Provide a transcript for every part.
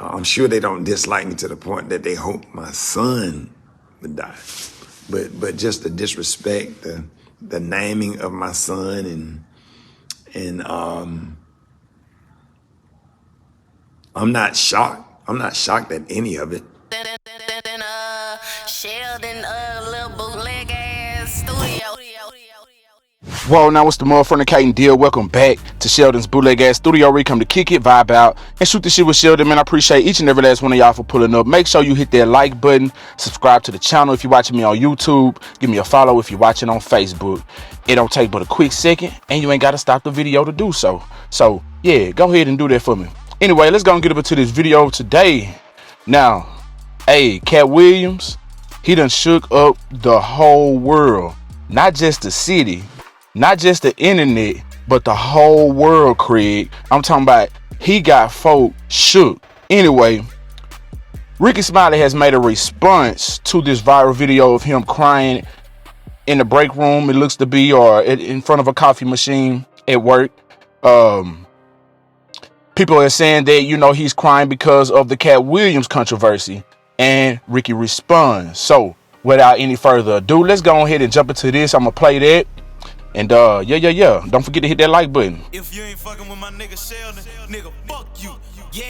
I'm sure they don't dislike me to the point that they hope my son would die. But just the disrespect, the naming of my son, and I'm not shocked. I'm not shocked at any of it. Sheldon, little bootleg ass studio. Whoa, now what's the motherfucking deal? Welcome back to Sheldon's Bootleg Ass Studio, where we come to kick it, vibe out, and shoot the shit with Sheldon. Man, I appreciate each and every last one of y'all for pulling up. Make sure you hit that like button, subscribe to the channel if you're watching me on YouTube, give me a follow if you're watching on Facebook. It don't take but a quick second, and you ain't got to stop the video to do so. So, yeah, go ahead and do that for me. Anyway, let's go and get up into this video today. Now, hey, Cat Williams, he done shook up the whole world, not just the city, not just the internet, but the whole world, Craig. I'm talking about he got folk shook. Anyway, Rickey Smiley has made a response to this viral video of him crying in the break room, it looks to be, or in front of a coffee machine at work. People are saying that, you know, he's crying because of the Cat Williams controversy, and Rickey responds. So, without any further ado, let's go ahead and jump into this. I'm gonna play that. And yeah. Don't forget to hit that like button. If you ain't fucking with my nigga Sheldon, nigga, fuck you. Yeah.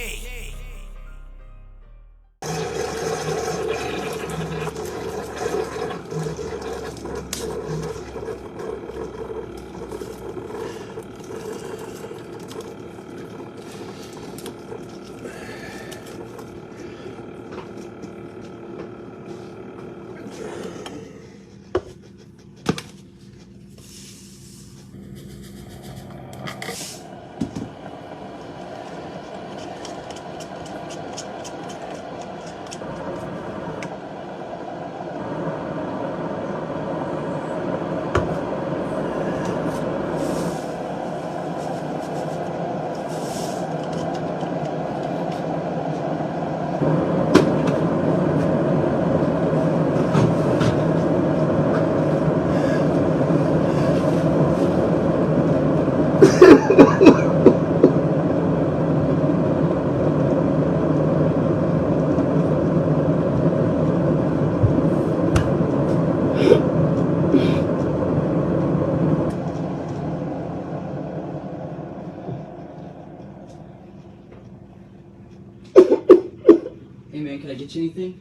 Hey man, can I get you anything?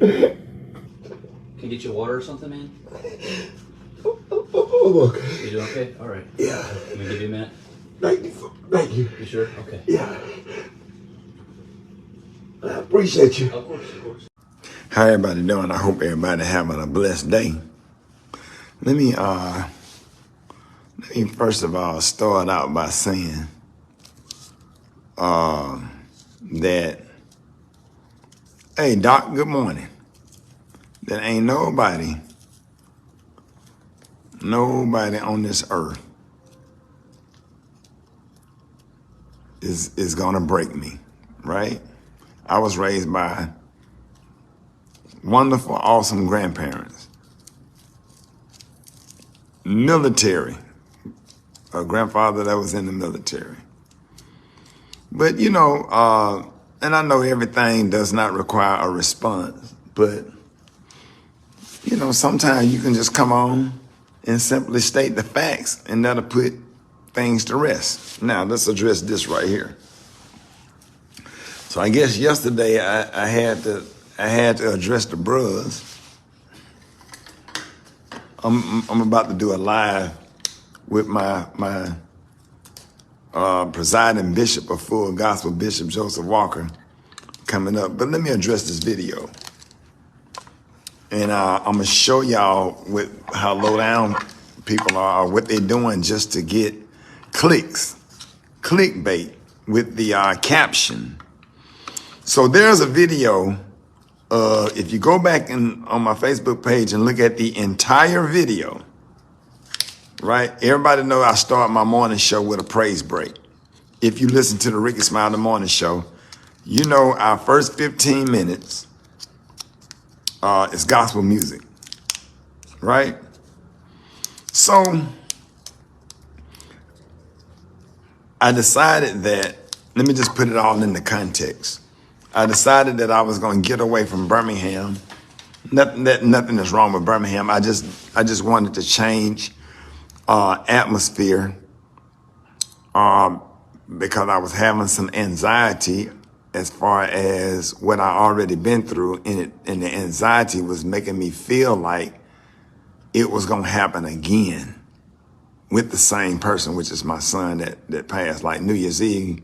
Can I get you water or something, man? Oh, okay. You doing okay? All right. Yeah. Can we give you a minute? Thank you. You sure? Okay. Yeah. I appreciate you. Of course. How everybody doing? I hope everybody having a blessed day. Let me first of all start out by saying that, hey Doc, good morning. That ain't nobody on this earth is gonna break me, right? I was raised by wonderful, awesome grandparents. Military, a grandfather that was in the military. But you know, and I know everything does not require a response, but you know, sometimes you can just come on and simply state the facts, and that'll put things to rest. Now, let's address this right here. So I guess yesterday I had to address the bros. I'm about to do a live with my presiding bishop of Full Gospel, Bishop Joseph Walker, coming up. But let me address this video. And I'm gonna show y'all how low down people are, or what they're doing just to get clicks, clickbait with the caption. So there's a video. If you go back on my Facebook page and look at the entire video, right? Everybody know I start my morning show with a praise break. If you listen to the Rickey Smiley morning show, you know our first 15 minutes is gospel music, right? So I decided that, let me just put it all into context. I decided that I was going to get away from Birmingham. Nothing is wrong with Birmingham. I just wanted to change atmosphere because I was having some anxiety as far as what I already been through, and the anxiety was making me feel like it was going to happen again with the same person, which is my son that passed. Like New Year's Eve,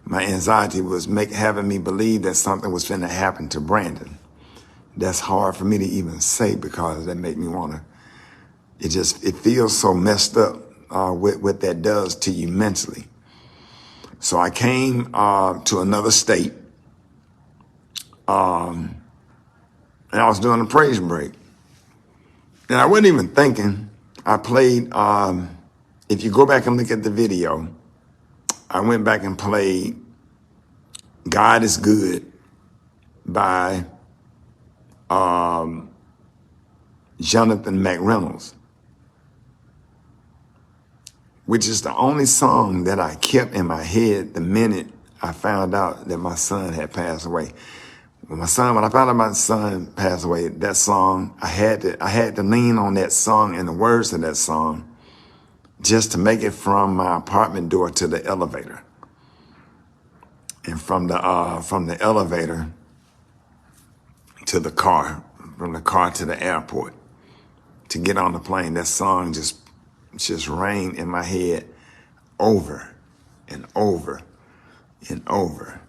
my anxiety was having me believe that something was finna happen to Brandon. That's hard for me to even say because that make me want to, it feels so messed up what that does to you mentally. So I came to another state, and I was doing a praise break. And I wasn't even thinking. I played, if you go back and look at the video, I went back and played God is Good by Jonathan McReynolds, which is the only song that I kept in my head the minute I found out that my son had passed away. When I found out my son passed away, that song, I had to lean on that song and the words of that song just to make it from my apartment door to the elevator. And from the elevator to the car, from the car to the airport, to get on the plane, that song just rang in my head over and over and over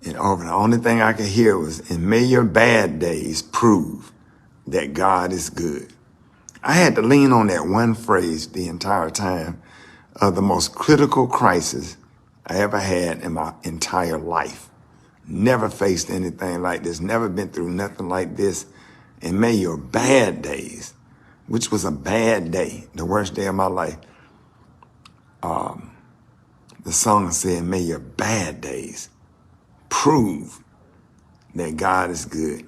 and over. The only thing I could hear was, and may your bad days prove that God is good. I had to lean on that one phrase the entire time of the most critical crisis I ever had in my entire life. Never faced anything like this, never been through nothing like this. And may your bad days, which was a bad day, the worst day of my life, the song said, may your bad days prove that God is good.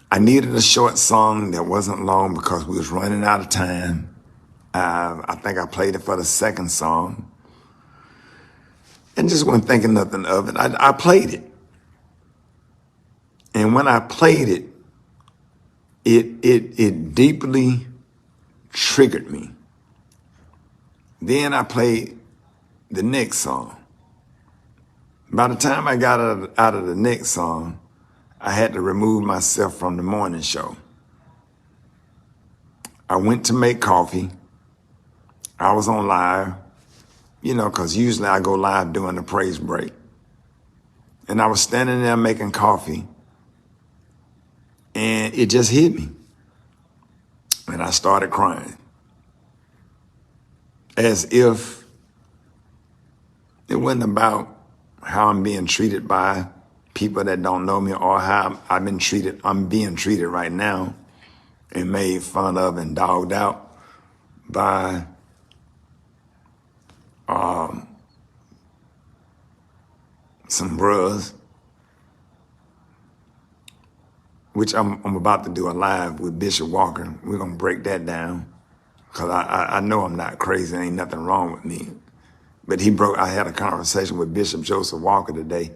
I needed a short song that wasn't long because we was running out of time. I think I played it for the second song and just wasn't thinking nothing of it. I played it. And when I played it, it deeply triggered me. Then I played the next song. By the time I got out of the next song, I had to remove myself from the morning show. I went to make coffee. I was on live, because usually I go live during the praise break. And I was standing there making coffee, and it just hit me. And I started crying, as if it wasn't about how I'm being treated by people that don't know me or how I'm being treated right now and made fun of and dogged out by some bros, which I'm about to do a live with Bishop Walker. We're going to break that down because I know I'm not crazy. Ain't nothing wrong with me. But I had a conversation with Bishop Joseph Walker today,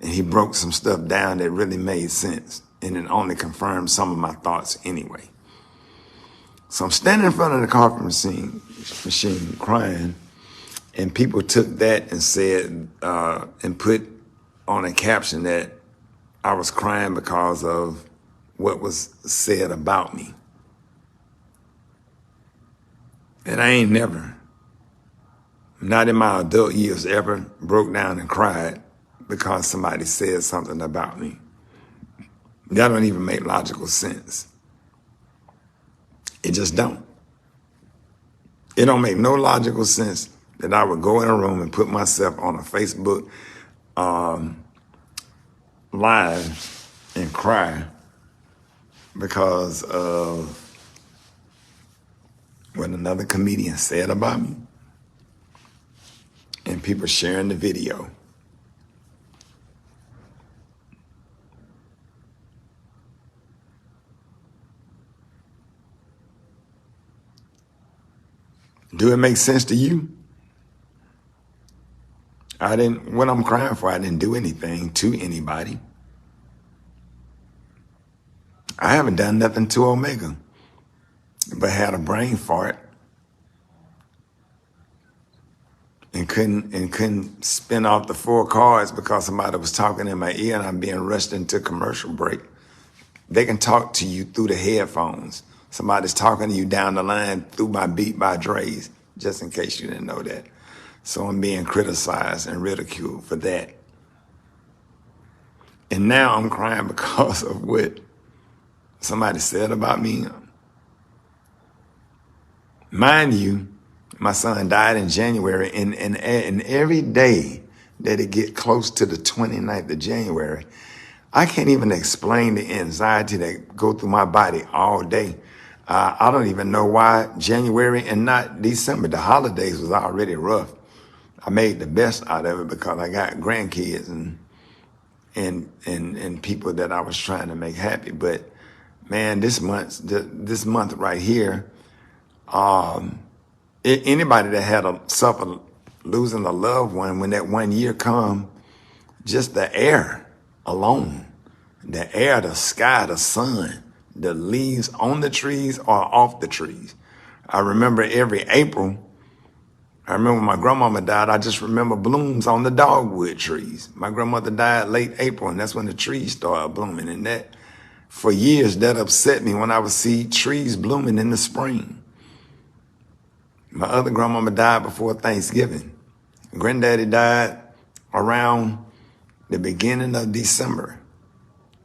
and he broke some stuff down that really made sense, and it only confirmed some of my thoughts anyway. So I'm standing in front of the coffee machine crying, and people took that and said, and put on a caption that I was crying because of what was said about me. And I ain't never, not in my adult years, ever broke down and cried because somebody said something about me. That don't even make logical sense. It just don't. It don't make no logical sense that I would go in a room and put myself on a Facebook live and cry because of what another comedian said about me, and people sharing the video. Do it make sense to you? What I'm crying for, I didn't do anything to anybody. I haven't done nothing to Omega, but had a brain fart and couldn't spin off the 4 cards because somebody was talking in my ear and I'm being rushed into commercial break. They can talk to you through the headphones. Somebody's talking to you down the line through my Beat by Dre's, just in case you didn't know that. So I'm being criticized and ridiculed for that. And now I'm crying because of what somebody said about me. Mind you, my son died in January, and every day that it get close to the 29th of January, I can't even explain the anxiety that go through my body all day. I don't even know why January and not December. The holidays was already rough. I made the best out of it because I got grandkids and people that I was trying to make happy. But man, this month right here, anybody that had suffered losing a loved one, when that 1 year come, just the air alone, the air, the sky, the sun, the leaves on the trees or off the trees. I remember every April, I remember when my grandmama died, I just remember blooms on the dogwood trees. My grandmother died late April, and that's when the trees started blooming. And that, for years, that upset me when I would see trees blooming in the spring. My other grandmama died before Thanksgiving. Granddaddy died around the beginning of December.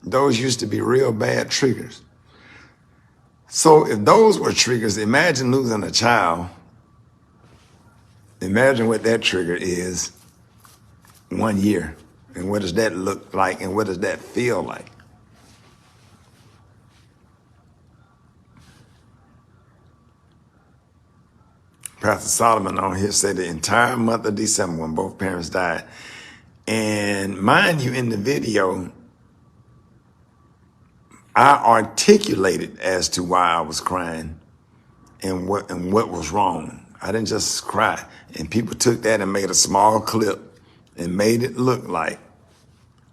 Those used to be real bad triggers. So if those were triggers, imagine losing a child. Imagine what that trigger is 1 year. And what does that look like and what does that feel like? Pastor Solomon on here said the entire month of December when both parents died. And mind you, in the video, I articulated as to why I was crying and what was wrong. I didn't just cry. And people took that and made a small clip and made it look like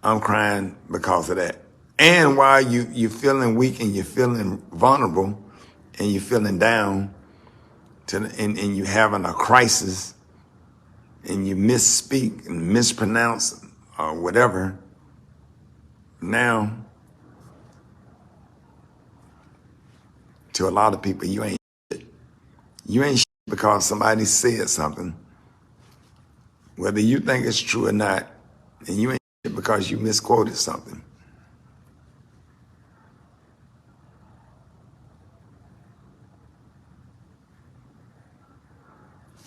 I'm crying because of that. And while you're feeling weak and you're feeling vulnerable and you're feeling down and you having a crisis and you misspeak and mispronounce or whatever, now to a lot of people, you ain't shit. You ain't shit because somebody said something, whether you think it's true or not, and you ain't shit because you misquoted something.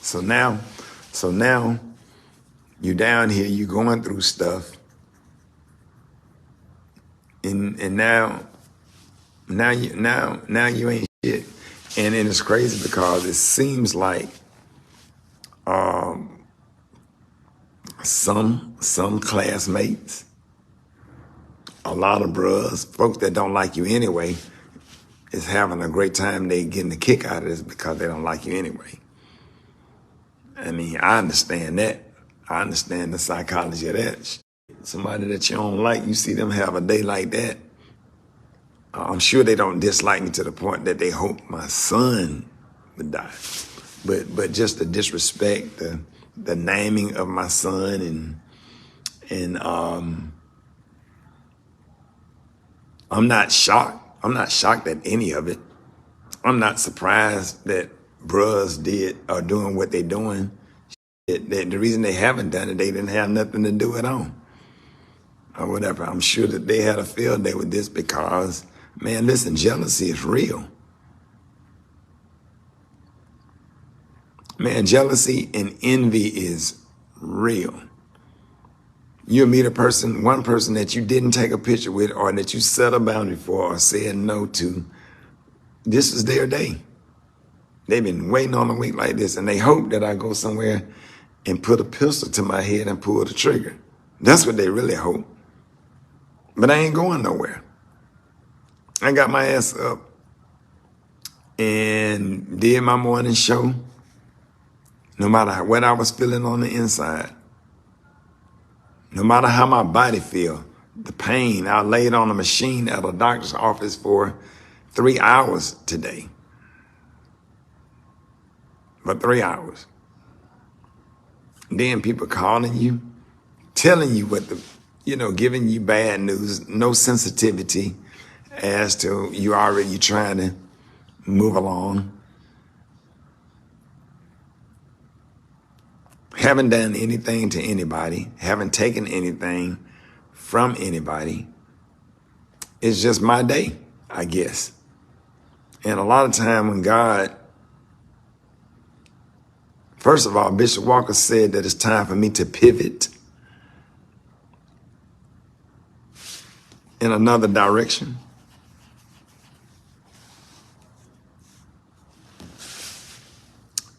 So now you down here, you going through stuff, and now you ain't shit. And then it's crazy because it seems like some classmates, a lot of bros, folks that don't like you anyway, is having a great time. They getting a kick out of this because they don't like you anyway. I mean, I understand that. I understand the psychology of that. Somebody that you don't like, you see them have a day like that. I'm sure they don't dislike me to the point that they hope my son would die. But just the disrespect, the naming of my son, and I'm not shocked. I'm not shocked at any of it. I'm not surprised that bros are doing what they're doing. The reason they haven't done it, they didn't have nothing to do it on. Or whatever. I'm sure that they had a field day with this because, man, listen, jealousy is real. Man, jealousy and envy is real. You'll meet one person that you didn't take a picture with or that you set a boundary for or said no to. This is their day. They've been waiting on a week like this, and they hope that I go somewhere and put a pistol to my head and pull the trigger. That's what they really hope. But I ain't going nowhere. I got my ass up and did my morning show, no matter what I was feeling on the inside. No matter how my body feel, the pain, I laid on a machine at a doctor's office for 3 hours today. For 3 hours. Then people calling you, telling you what giving you bad news, no sensitivity as to you already trying to move along. Haven't done anything to anybody, haven't taken anything from anybody. It's just my day, I guess. And a lot of time when God, first of all, Bishop Walker said that it's time for me to pivot in another direction.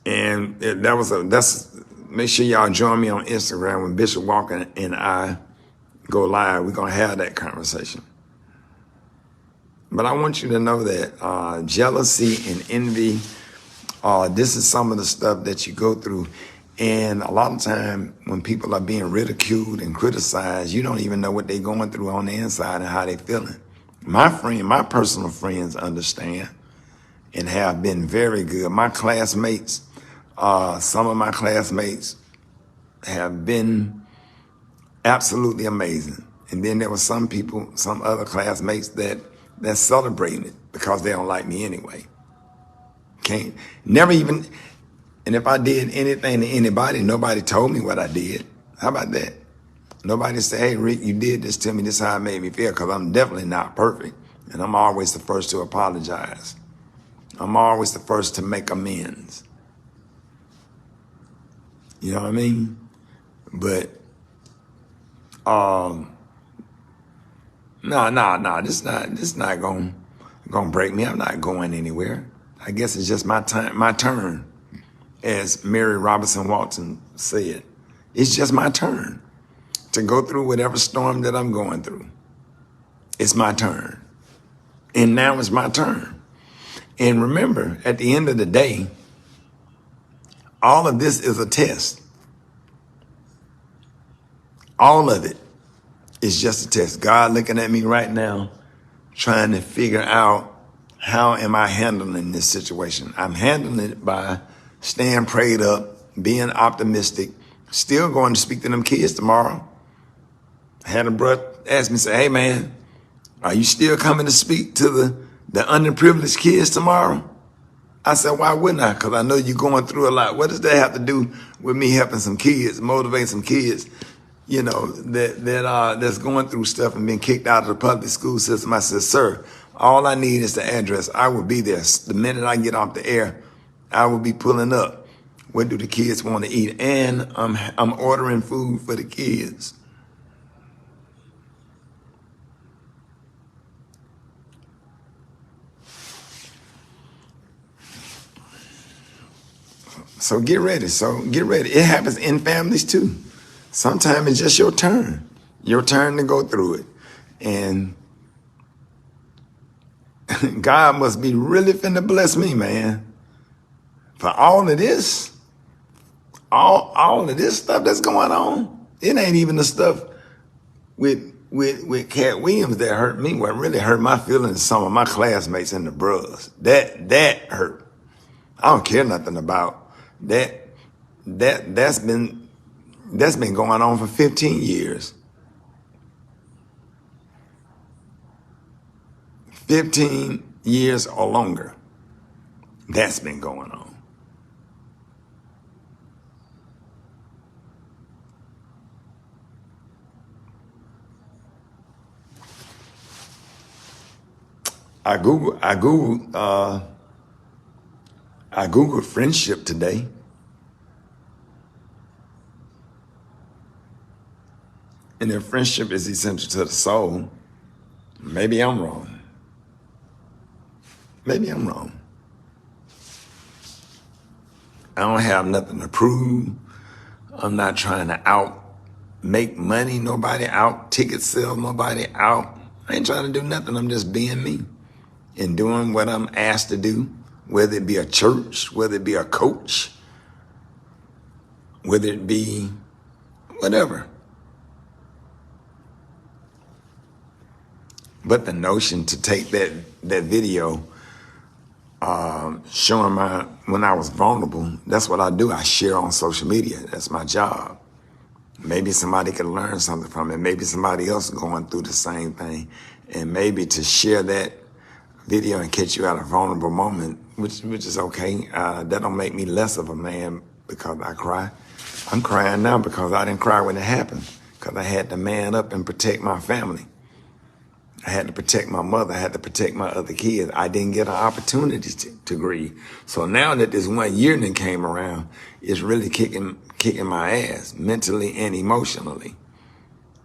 And make sure y'all join me on Instagram when Bishop Walker and I go live. We're going to have that conversation. But I want you to know that jealousy and envy, this is some of the stuff that you go through. And a lot of time when people are being ridiculed and criticized, you don't even know what they're going through on the inside and how they're feeling. My personal friends understand and have been very good. My classmates, some of my classmates have been absolutely amazing. And then there were some other classmates that celebrating it because they don't like me anyway. And if I did anything to anybody, nobody told me what I did. How about that? Nobody said, hey, Rick, you did this to me. This is how it made me feel, because I'm definitely not perfect. And I'm always the first to apologize. I'm always the first to make amends. You know what I mean? But, no, this not gonna break me. I'm not going anywhere. I guess it's just my turn. As Mary Robinson Walton said, it's just my turn to go through whatever storm that I'm going through. It's my turn. And now it's my turn. And remember, at the end of the day, all of this is a test. All of it is just a test. God looking at me right now, trying to figure out how am I handling this situation. I'm handling it by staying prayed up, being optimistic, still going to speak to them kids tomorrow. I had a brother ask me, say, hey man, are you still coming to speak to the underprivileged kids tomorrow? I said, why wouldn't I? Because I know you're going through a lot. What does that have to do with me helping some kids, motivating some kids, that's going through stuff and being kicked out of the public school system? I said, sir, all I need is the address. I will be there. The minute I get off the air, I will be pulling up. What do the kids want to eat? And I'm ordering food for the kids. So get ready. It happens in families too. Sometimes it's just your turn to go through it. And God must be really finna bless me, man. For all of this, all of this stuff that's going on, it ain't even the stuff with Cat Williams that hurt me. What really hurt my feelings is some of my classmates and the bros. That hurt. I don't care nothing about that. That's been going on for 15 years. 15 years or longer. That's been going on. I Googled friendship today. And if friendship is essential to the soul, maybe I'm wrong. I don't have nothing to prove. I'm not trying to make money nobody, ticket sell nobody out. I ain't trying to do nothing. I'm just being me and doing what I'm asked to do, whether it be a church, whether it be a coach, whether it be whatever. But the notion to take that video, showing when I was vulnerable, that's what I do. I share on social media. That's my job. Maybe somebody could learn something from it. Maybe somebody else going through the same thing. And maybe to share that video and catch you at a vulnerable moment, which is okay. That don't make me less of a man because I cry. I'm crying now because I didn't cry when it happened, because I had to man up and protect my family. I had to protect my mother. I had to protect my other kids. I didn't get an opportunity to grieve. So now that this 1 year then came around, it's really kicking my ass mentally and emotionally.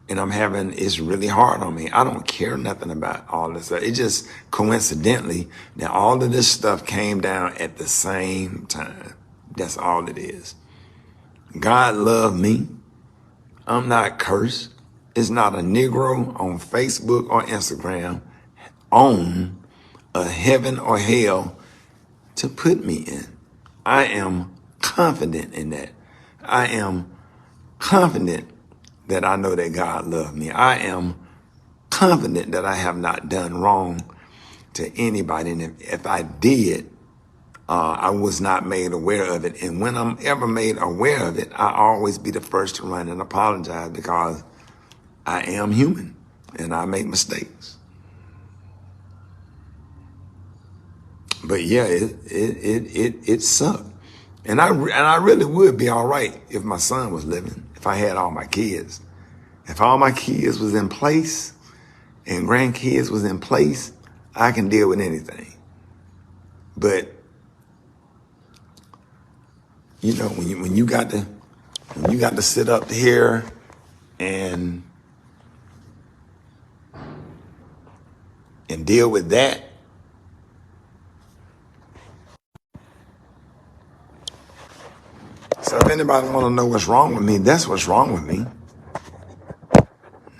And it's really hard on me. I don't care nothing about all this stuff. It just coincidentally that all of this stuff came down at the same time. That's all it is. God loved me. I'm not cursed. It's not a Negro on Facebook or Instagram on a heaven or hell to put me in. I am confident in that. I am confident that I know that God loved me. I am confident that I have not done wrong to anybody. And if I did, I was not made aware of it. And when I'm ever made aware of it, I always be the first to run and apologize, because I am human and I make mistakes. But yeah, it sucked. And I really would be all right if my son was living, if I had all my kids. If all my kids was in place and grandkids was in place, I can deal with anything. But you know, when you got to sit up here and deal with that, so if anybody want to know what's wrong with me, that's what's wrong with me.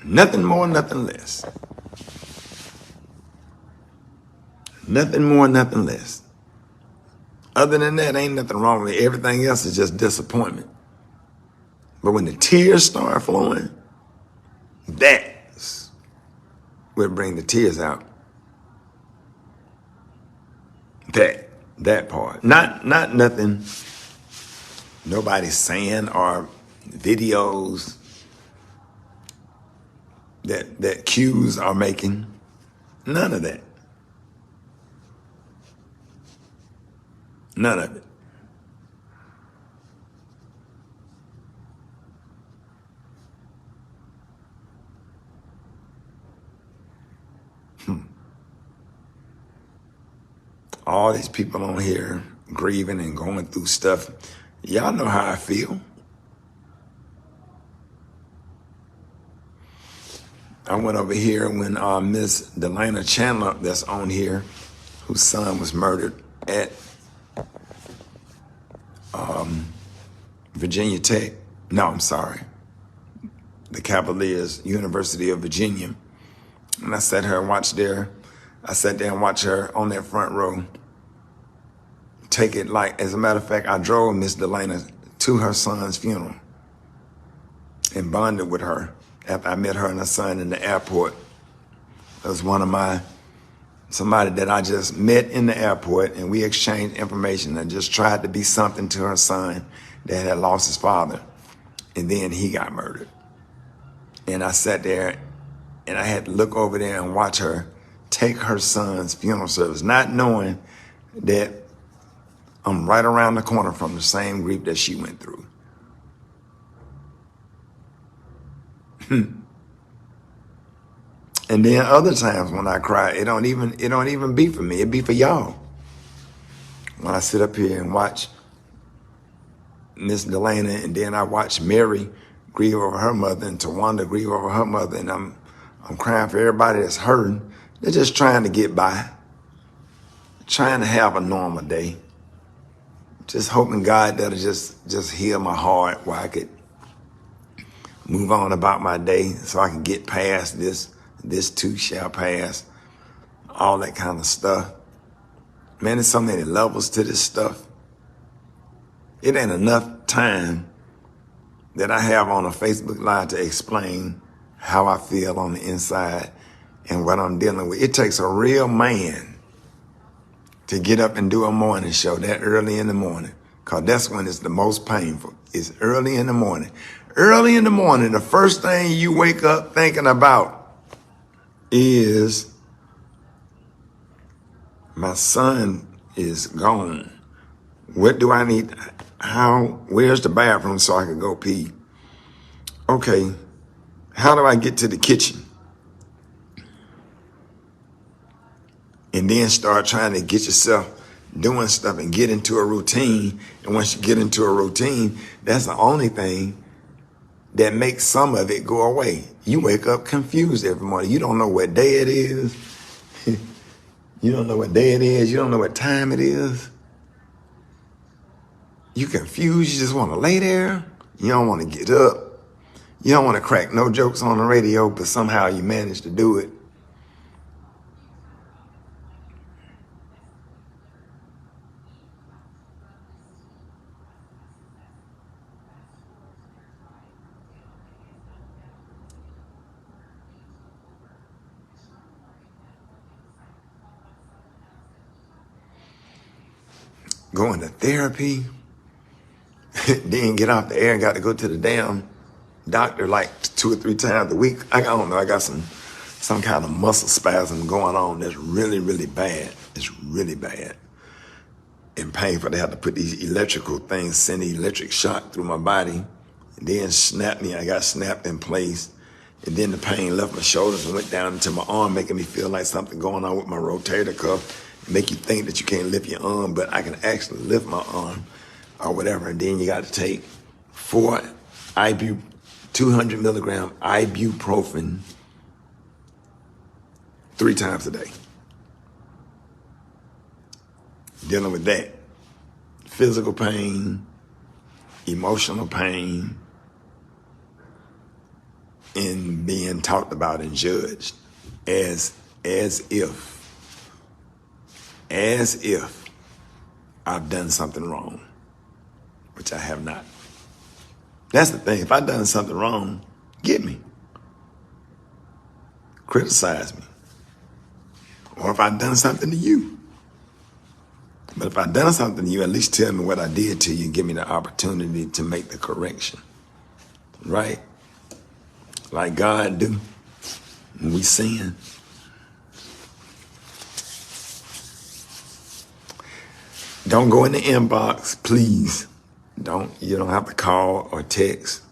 Nothing more, nothing less. Nothing more, nothing less. Other than that, ain't nothing wrong with me. Everything else is just disappointment. But when the tears start flowing, that's what bring the tears out. That part. Not nothing nobody's saying or videos that cues are making. None of that. None of it. All these people on here grieving and going through stuff. Y'all know how I feel. I went over here when Miss Delana Chandler, that's on here, whose son was murdered at Virginia Tech. No, I'm sorry. The Cavaliers, University of Virginia. And I sat there and watched her on that front row. Take it like, as a matter of fact, I drove Miss Delana to her son's funeral and bonded with her after I met her and her son in the airport. It was somebody that I just met in the airport, and we exchanged information and just tried to be something to her son that had lost his father. And then he got murdered. And I sat there and I had to look over there and watch her take her son's funeral service, not knowing that I'm right around the corner from the same grief that she went through. And then other times when I cry, it don't even be for me. It be for y'all. When I sit up here and watch Miss Delana, and then I watch Mary grieve over her mother and Tawanda grieve over her mother, and I'm crying for everybody that's hurting. They're just trying to get by, trying to have a normal day. Just hoping God that'll just heal my heart where I could move on about my day so I can get past this too shall pass, all that kind of stuff. Man, there's so many levels to this stuff. It ain't enough time that I have on a Facebook Live to explain how I feel on the inside and what I'm dealing with. It takes a real man to get up and do a morning show that early in the morning, because that's when it's the most painful. It's early in the morning. Early in the morning, the first thing you wake up thinking about is, my son is gone. What do I need? Where's the bathroom so I can go pee? Okay, how do I get to the kitchen? And then start trying to get yourself doing stuff and get into a routine. And once you get into a routine, that's the only thing that makes some of it go away. You wake up confused every morning. You don't know what day it is. You don't know what day it is. You don't know what time it is. You confused. You just want to lay there. You don't want to get up. You don't want to crack no jokes on the radio, but somehow you manage to do it. Going to therapy, then get off the air and got to go to the damn doctor like 2 or 3 times a week. I don't know, I got some kind of muscle spasm going on that's really, really bad. It's really bad and painful. They have to put these electrical things, send the electric shock through my body, and then snap me. I got snapped in place. And then the pain left my shoulders and went down into my arm, making me feel like something going on with my rotator cuff. Make you think that you can't lift your arm, but I can actually lift my arm or whatever. And then you got to take 200 milligram ibuprofen 3 times a day. Dealing with that. Physical pain, emotional pain, and being talked about and judged as if I've done something wrong, which I have not. That's the thing. If I've done something wrong, get me. Criticize me. Or if I've done something to you. But if I've done something to you, at least tell me what I did to you and give me the opportunity to make the correction. Right? Like God do when we sin. Don't go in the inbox, please. You don't have to call or text.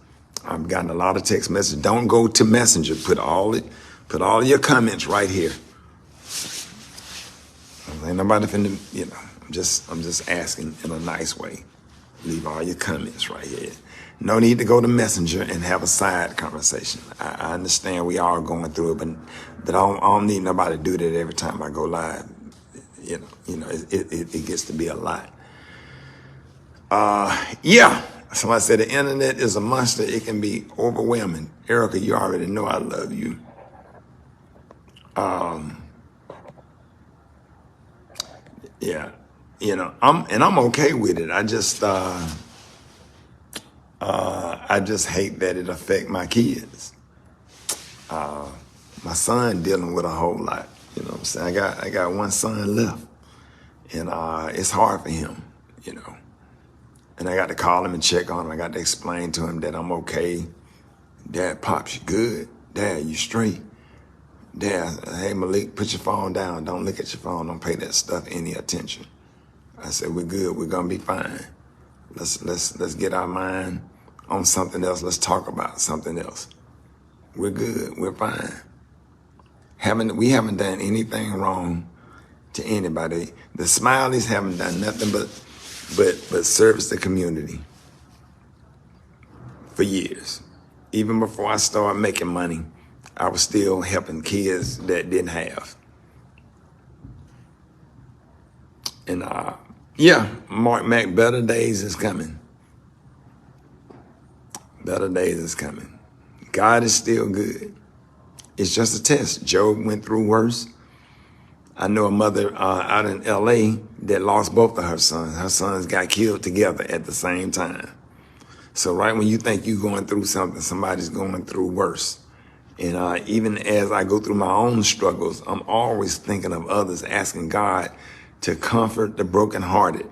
I've gotten a lot of text messages. Don't go to Messenger. Put all your comments right here. Ain't nobody finna, I'm just asking in a nice way. Leave all your comments right here. No need to go to Messenger and have a side conversation. I understand we all going through it, but I don't need nobody to do that every time I go live. It gets to be a lot. Somebody said the internet is a monster. It can be overwhelming. Erica, you already know I love you. I'm okay with it. I just hate that it affect my kids. My son dealing with a whole lot. You know what I'm saying? I got one son left, and it's hard for him, And I got to call him and check on him. I got to explain to him that I'm okay. Dad, Pops, you good? Dad, you straight? Dad, hey Malik, put your phone down. Don't look at your phone. Don't pay that stuff any attention. I said, we're good. We're gonna be fine. Let's get our mind on something else. Let's talk about something else. We're good. We're fine. We haven't done anything wrong to anybody. The Smileys haven't done nothing but service the community for years. Even before I started making money, I was still helping kids that didn't have. And Mark Mack, better days is coming. Better days is coming. God is still good. It's just a test. Job went through worse. I know a mother out in LA that lost both of her sons. Her sons got killed together at the same time. So right when you think you're going through something, somebody's going through worse. And even as I go through my own struggles, I'm always thinking of others, asking God to comfort the brokenhearted,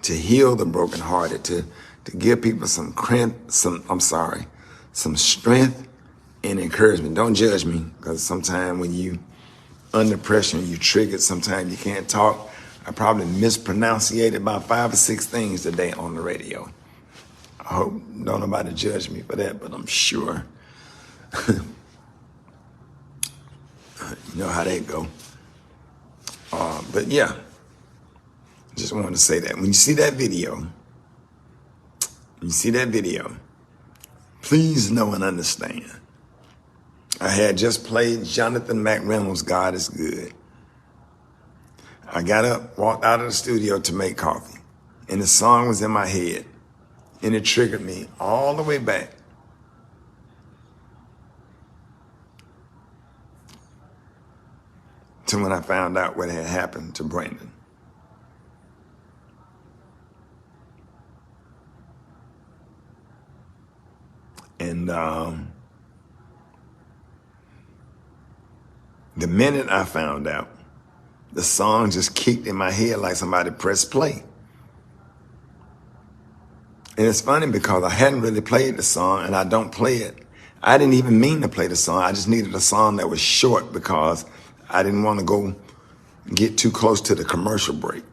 to heal the brokenhearted, to give people some strength and encouragement. Don't judge me, because sometimes when you under pressure and you triggered, sometimes you can't talk. I probably mispronunciated about 5 or 6 things today on the radio. I hope don't nobody judge me for that, but I'm sure you know how they go. But yeah, just wanted to say that. When you see that video, please know and understand. I had just played Jonathan McReynolds' God is Good. I got up, walked out of the studio to make coffee, and the song was in my head, and it triggered me all the way back to when I found out what had happened to Brandon. And the minute I found out, the song just kicked in my head like somebody pressed play. And it's funny because I hadn't really played the song, and I don't play it. I didn't even mean to play the song. I just needed a song that was short because I didn't want to go get too close to the commercial break.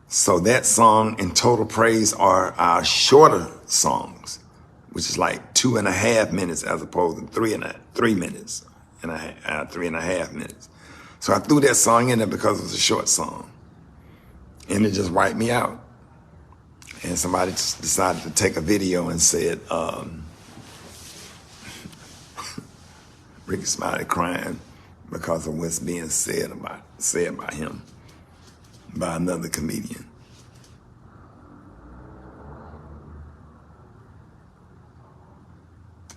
So that song and Total Praise are our shorter songs, which is like 2.5 minutes as opposed to 3 minutes and 3.5 minutes. So I threw that song in there because it was a short song, and it just wiped me out. And somebody just decided to take a video and said, Rickey Smiley crying because of what's being said by him, by another comedian.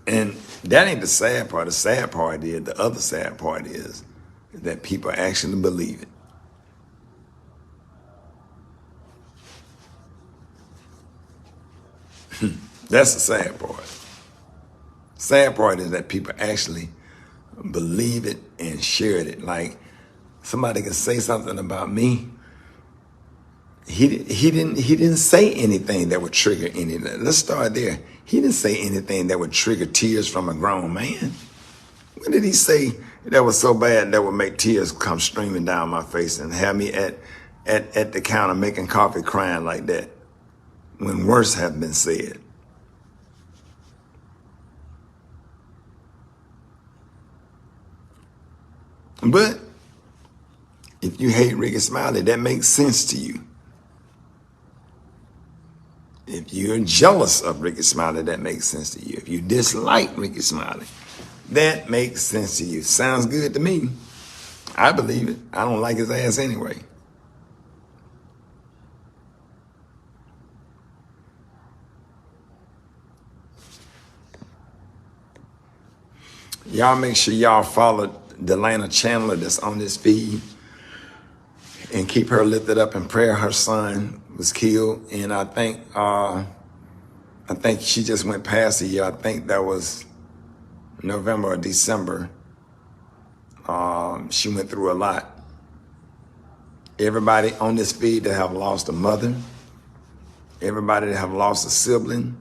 And that ain't the sad part. The sad part is, the other sad part is that people actually believe it. That's the sad part. Sad part is that people actually believe it and shared it. Like, somebody can say something about me. He didn't say anything that would trigger anything. Let's start there. He didn't say anything that would trigger tears from a grown man. When did he say that was so bad that would make tears come streaming down my face and have me at the counter making coffee crying like that, when worse have been said? But if you hate Rickey Smiley, that makes sense to you. If you're jealous of Rickey Smiley, that makes sense to you. If you dislike Rickey Smiley, that makes sense to you. Sounds good to me. I believe it. I don't like his ass anyway. Y'all make sure y'all follow Delana Chandler that's on this feed and keep her lifted up in prayer. Her son was killed, and I think she just went past a year. I think that was November or December. She went through a lot. Everybody on this feed that have lost a mother, everybody that have lost a sibling,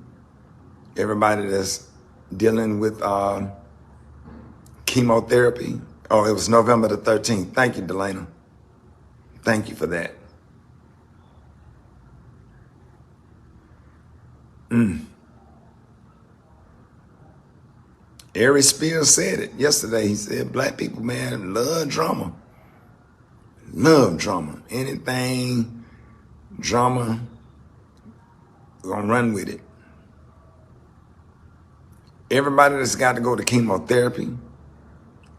everybody that's dealing with chemotherapy. Oh, it was November the 13th. Thank you, Delana. Thank you for that. Ari Spears said it yesterday. He said, black people, man, love drama. Love drama. Anything drama, we're gonna run with it. Everybody that's got to go to chemotherapy,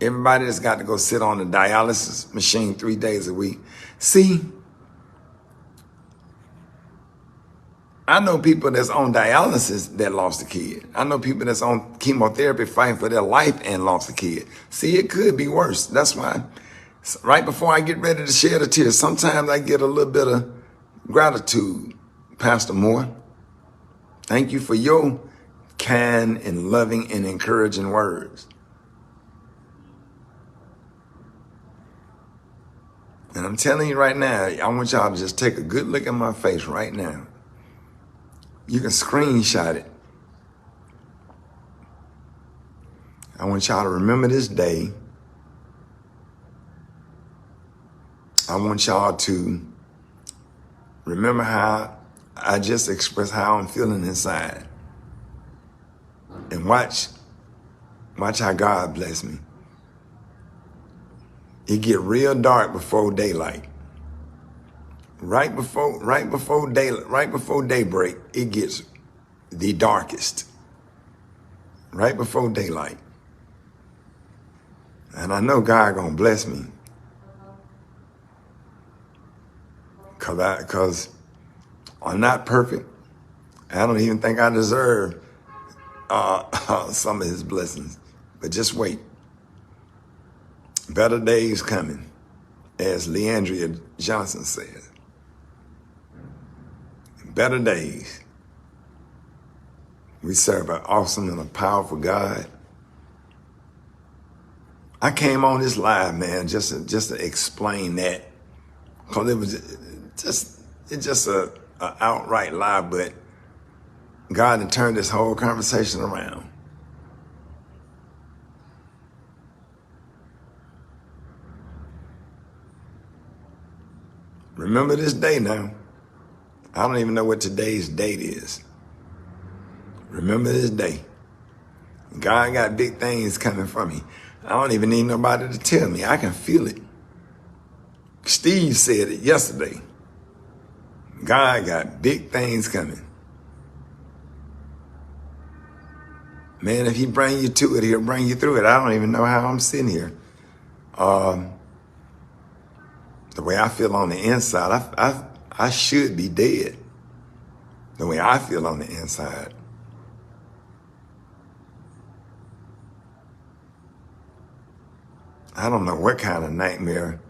everybody that's got to go sit on the dialysis machine 3 days a week. See, I know people that's on dialysis that lost a kid. I know people that's on chemotherapy fighting for their life and lost a kid. See, it could be worse. That's why right before I get ready to shed a tear, sometimes I get a little bit of gratitude. Pastor Moore, thank you for your kind and loving and encouraging words. And I'm telling you right now, I want y'all to just take a good look at my face right now. You can screenshot it. I want y'all to remember this day. I want y'all to remember how I just expressed how I'm feeling inside. And watch how God bless me. It get real dark before daylight. Right before daybreak, it gets the darkest. Right before daylight. And I know God gonna bless me. Cause I'm not perfect. I don't even think I deserve some of his blessings. But just wait. Better days coming, as Leandria Johnson said. Better days. We serve an awesome and a powerful God. I came on this live, man, just to explain that. Because it was just a outright lie, but God had turned this whole conversation around. Remember this day now. I don't even know what today's date is. Remember this day. God got big things coming for me. I don't even need nobody to tell me. I can feel it. Steve said it yesterday. God got big things coming. Man, if he bring you to it, he'll bring you through it. I don't even know how I'm sitting here. The way I feel on the inside, I should be dead. The way I feel on the inside. I don't know what kind of nightmare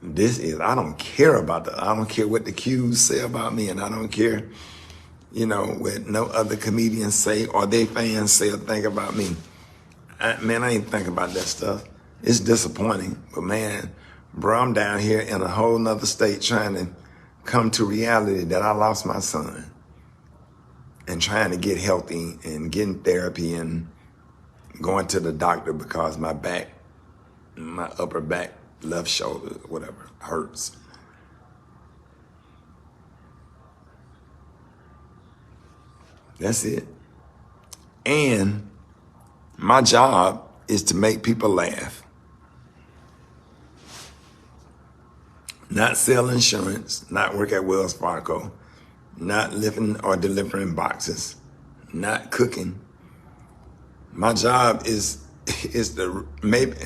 this is. I don't care about that. I don't care what the Qs say about me, and I don't care, what no other comedians say or their fans say or think about me. I ain't thinking about that stuff. It's disappointing, but man, bro, I'm down here in a whole nother state trying to come to reality that I lost my son and trying to get healthy and getting therapy and going to the doctor because my upper back, left shoulder, whatever, hurts. That's it. And my job is to make people laugh. Not sell insurance, not work at Wells Fargo, not lifting or delivering boxes, not cooking. My job is the maybe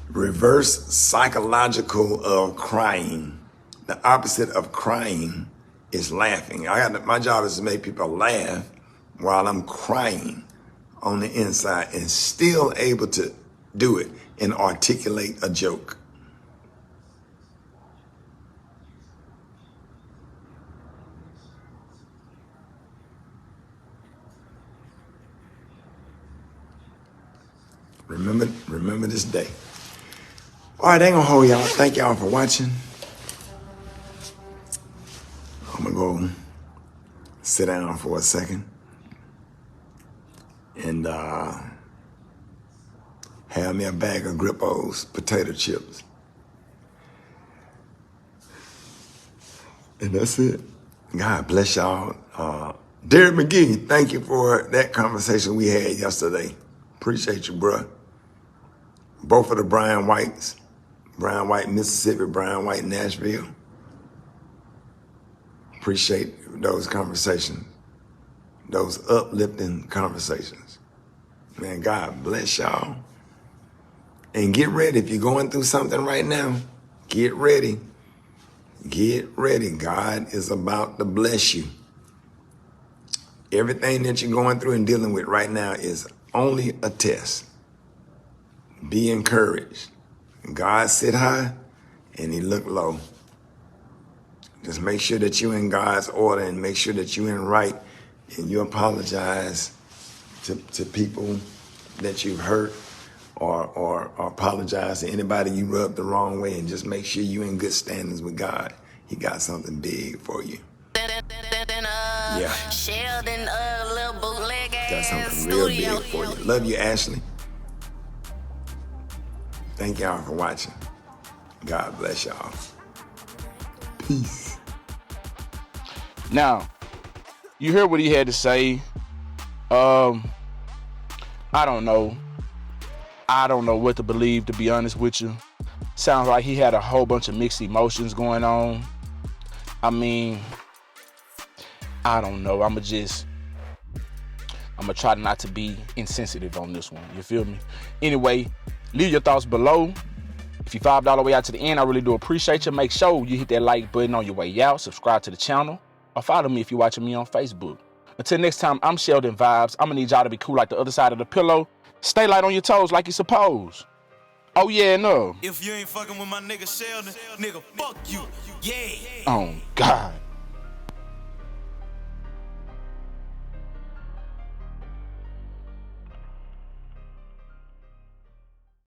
reverse psychological of crying. The opposite of crying is laughing. My job is to make people laugh while I'm crying on the inside and still able to do it and articulate a joke. Remember this day. All right, I ain't gonna hold y'all. Thank y'all for watching. I'm gonna go sit down for a second and have me a bag of Grippo's potato chips. And that's it. God bless y'all. Derek McGee, thank you for that conversation we had yesterday. Appreciate you, bruh. Both of the Brian Whites, Brian White, Mississippi, Brian White, Nashville. Appreciate those conversations, those uplifting conversations. Man, God bless y'all. And get ready. If you're going through something right now, get ready. Get ready. God is about to bless you. Everything that you're going through and dealing with right now is only a test. Be encouraged. God sit high and he look low. Just make sure that you're in God's order and make sure that you're in right and you apologize to people that you've hurt, or apologize to anybody you rubbed the wrong way, and just make sure you're in good standings with God. He got something big for you. Yeah. Sheldon, little bootleg Got ass something real studio. big for you. Love you, Ashley. Thank y'all for watching. God bless y'all. Peace. Now, you heard what he had to say. I don't know. I don't know what to believe, to be honest with you. Sounds like he had a whole bunch of mixed emotions going on. I mean, I don't know. I'm gonna try not to be insensitive on this one. You feel me? Anyway, leave your thoughts below. If you $5 all the way out to the end, I really do appreciate you. Make sure you hit that like button on your way out. Subscribe to the channel. Or follow me if you're watching me on Facebook. Until next time, I'm SheldonVybez. I'm gonna need y'all to be cool like the other side of the pillow. Stay light on your toes like you suppose. Oh yeah, no. If you ain't fucking with my nigga Sheldon, nigga, fuck you. Yeah. Oh God.